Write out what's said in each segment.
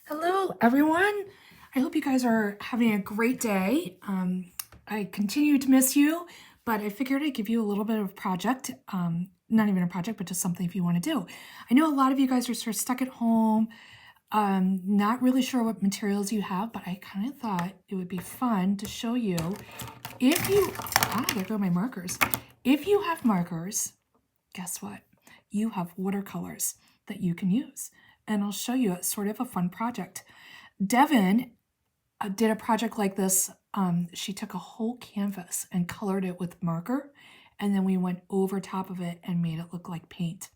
Hello, everyone. I hope you guys are having a great day. I continue to miss you, but I figured I'd give you a little bit of a project. Not even a project, but just something if you want to do. I know a lot of you guys are sort of stuck at home, not really sure what materials you have, but I kind of thought it would be fun to show you if you, there go my markers. If you have markers, guess what? You have watercolors that you can use. And I'll show you a sort of a fun project. Devin did a project like this. She took a whole canvas and colored it with marker, and then we went over top of it and made it look like paint.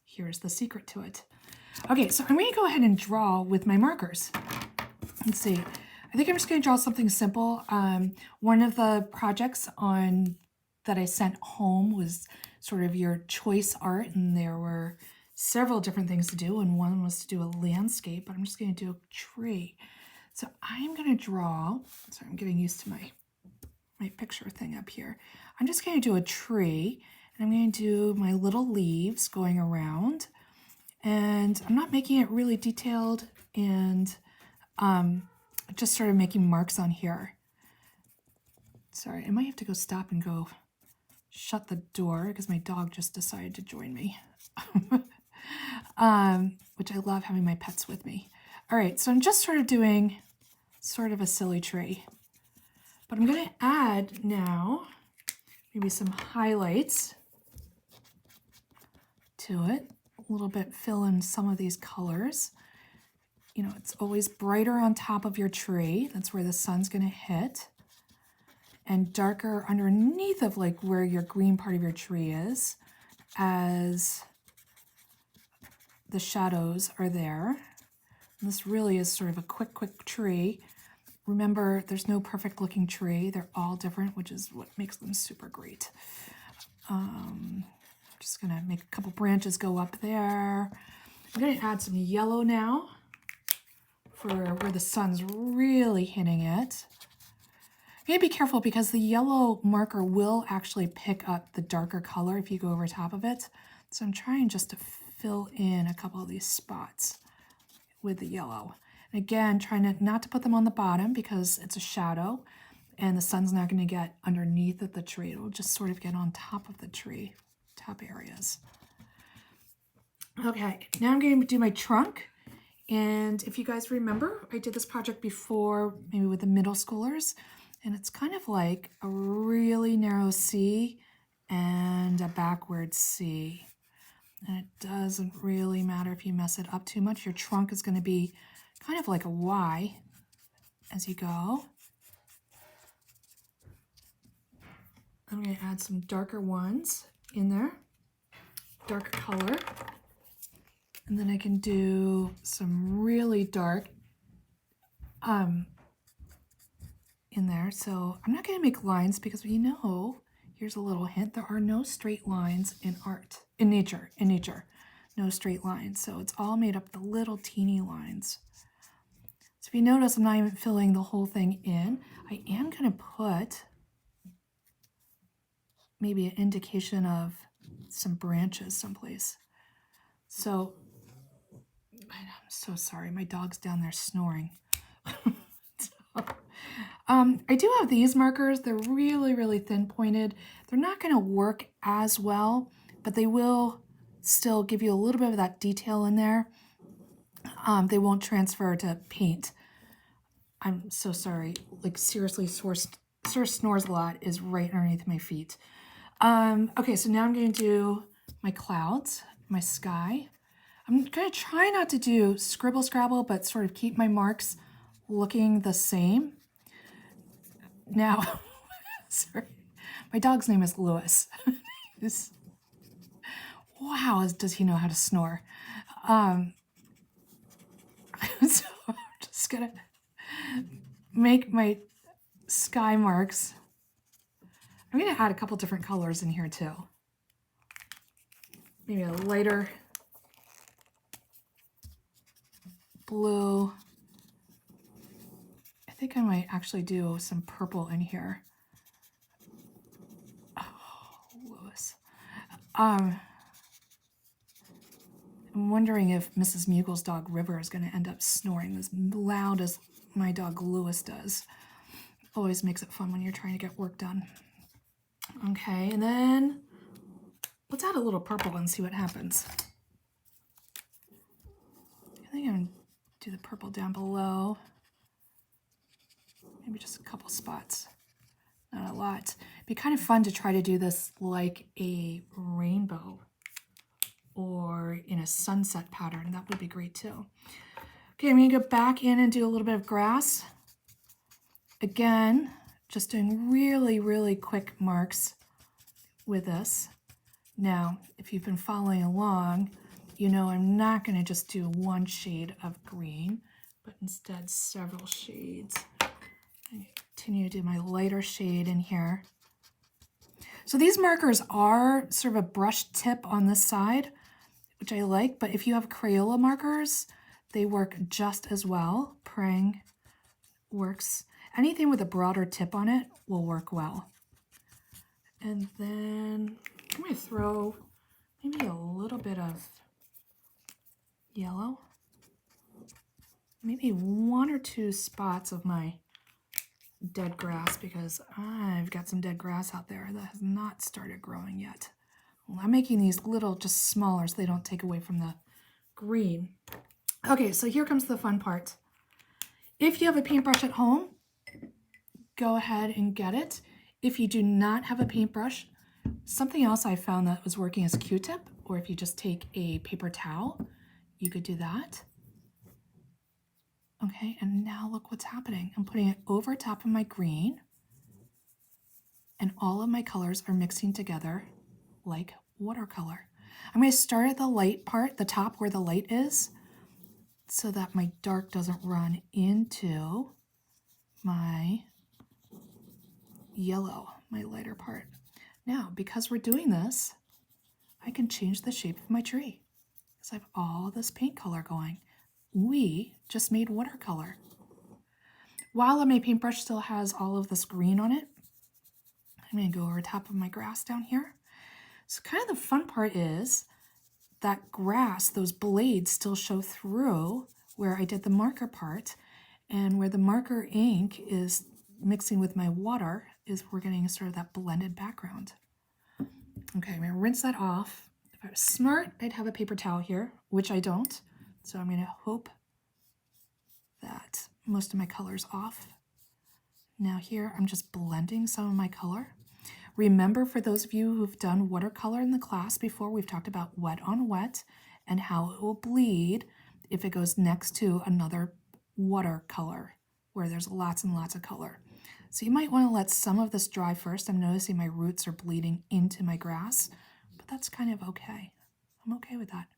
Here's the secret to it. Okay, so I'm going to go ahead and draw with my markers. Let's see. I think I'm just going to draw something simple. One of the projects that I sent home was sort of your choice art, and there were several different things to do, and one was to do a landscape, but I'm just going to do a tree. So I'm going to draw, sorry, I'm getting used to my picture thing up here. I'm just going to do a tree, and I'm going to do my little leaves going around, and I'm not making it really detailed, and just sort of making marks on here. Sorry, I might have to go stop and go shut the door because my dog just decided to join me. Which I love having my pets with me. All right, so I'm just sort of doing sort of a silly tree. But I'm going to add now maybe some highlights to it. A little bit, fill in some of these colors. You know, it's always brighter on top of your tree. That's where the sun's going to hit. And darker underneath of like where your green part of your tree is, as the shadows are there. And this really is sort of a quick tree. Remember, there's no perfect looking tree. They're all different, which is what makes them super great. I'm just gonna make a couple branches go up there. I'm gonna add some yellow now for where the sun's really hitting it. You gotta be careful because the yellow marker will actually pick up the darker color if you go over top of it. So I'm trying just to fill in a couple of these spots with the yellow. And again, trying not to put them on the bottom because it's a shadow and the sun's not gonna get underneath of the tree. It'll just sort of get on top of the tree, top areas. Okay, now I'm going to do my trunk. And if you guys remember, I did this project before, maybe with the middle schoolers. And it's kind of like a really narrow C and a backward C. And it doesn't really matter if you mess it up too much. Your trunk is going to be kind of like a Y as you go. I'm going to add some darker ones in there, darker color. And then I can do some really dark in there. So I'm not going to make lines because we know, here's a little hint, there are no straight lines in art, in nature, no straight lines. So it's all made up of the little teeny lines. So if you notice, I'm not even filling the whole thing in. I am going to put maybe an indication of some branches someplace. So I'm so sorry, my dog's down there snoring. I do have these markers. They're really thin pointed. They're not going to work as well, but they will still give you a little bit of that detail in there. They won't transfer to paint. I'm so sorry. Like seriously, Source snores a lot is right underneath my feet. Okay, so now I'm going to do my clouds, my sky. I'm going to try not to do scribble scrabble, but sort of keep my marks looking the same. Now, sorry, my dog's name is Lewis. Wow, does he know how to snore? So I'm just gonna make my sky marks. I'm gonna add a couple different colors in here too. Maybe a lighter blue. I think I might actually do some purple in here. Oh, Lewis. I'm wondering if Mrs. Mugle's dog River is going to end up snoring as loud as my dog Lewis does. Always makes it fun when you're trying to get work done. Okay, and then let's add a little purple and see what happens. I think I'm going to do the purple down below. Maybe just a couple spots. Not a lot. It'd be kind of fun to try to do this like a rainbow or in a sunset pattern. That would be great too. Okay, I'm going to go back in and do a little bit of grass. Again, just doing really, really quick marks with this. Now, if you've been following along, you know I'm not going to just do one shade of green, but instead several shades. I continue to do my lighter shade in here. So these markers are sort of a brush tip on this side, which I like, but if you have Crayola markers, they work just as well. Prang works. Anything with a broader tip on it will work well. And then I'm going to throw maybe a little bit of yellow. Maybe 1 or 2 spots of my dead grass, because I've got some dead grass out there that has not started growing yet. Well, I'm making these little, just smaller, so they don't take away from the green. Okay, so here comes the fun part. If you have a paintbrush at home, go ahead and get it. If you do not have a paintbrush, something else I found that was working as a Q-tip, or if you just take a paper towel, you could do that. Okay, and now look what's happening. I'm putting it over top of my green, and all of my colors are mixing together like watercolor. I'm going to start at the light part, the top where the light is, so that my dark doesn't run into my yellow, my lighter part. Now, because we're doing this, I can change the shape of my tree because I have all this paint color going. We just made watercolor. While my paintbrush still has all of this green on it, I'm going to go over top of my grass down here. So kind of the fun part is that grass, those blades still show through where I did the marker part, and where the marker ink is mixing with my water is we're getting sort of that blended background. Okay, I'm going to rinse that off. If I was smart, I'd have a paper towel here, which I don't. So I'm going to hope that most of my color's off. Now here, I'm just blending some of my color. Remember, for those of you who've done watercolor in the class before, we've talked about wet on wet and how it will bleed if it goes next to another watercolor where there's lots and lots of color. So you might want to let some of this dry first. I'm noticing my roots are bleeding into my grass, but that's kind of okay. I'm okay with that.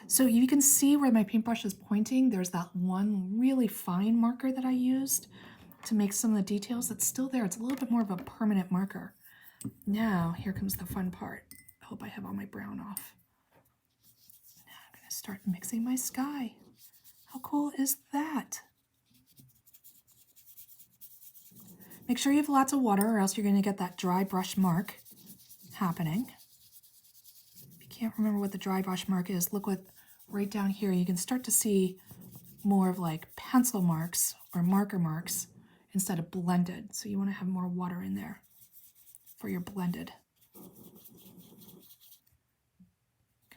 So you can see where my paintbrush is pointing. There's that one really fine marker that I used to make some of the details. That's still there. It's a little bit more of a permanent marker. Now, here comes the fun part. I hope I have all my brown off. Now I'm going to start mixing my sky. How cool is that? Make sure you have lots of water or else you're going to get that dry brush mark happening. If you can't remember what the dry brush mark is, look what right down here. You can start to see more of like pencil marks or marker marks instead of blended. So you want to have more water in there for your blended.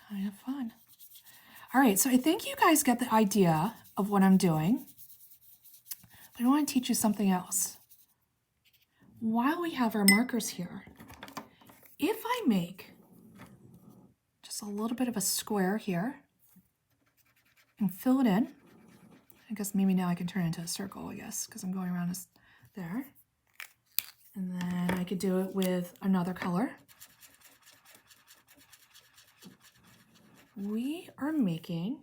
Kind of fun. All right, so I think you guys get the idea of what I'm doing. But I want to teach you something else. While we have our markers here, if I make just a little bit of a square here and fill it in, I guess maybe now I can turn it into a circle, I guess, because I'm going around this there. And then I could do it with another color. We are making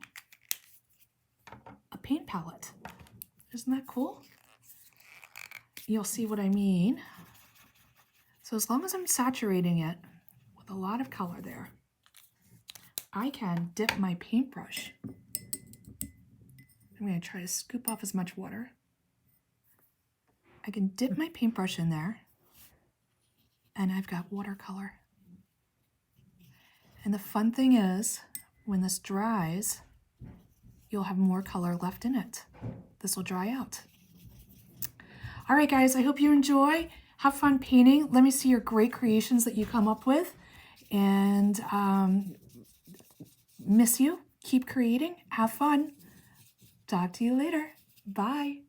a paint palette. Isn't that cool? You'll see what I mean. So as long as I'm saturating it with a lot of color there, I can dip my paintbrush. I'm going to try to scoop off as much water. I can dip my paintbrush in there, and I've got watercolor. And the fun thing is, when this dries, you'll have more color left in it. This will dry out. All right, guys, I hope you enjoy. Have fun painting. Let me see your great creations that you come up with. And miss you. Keep creating. Have fun. Talk to you later. Bye.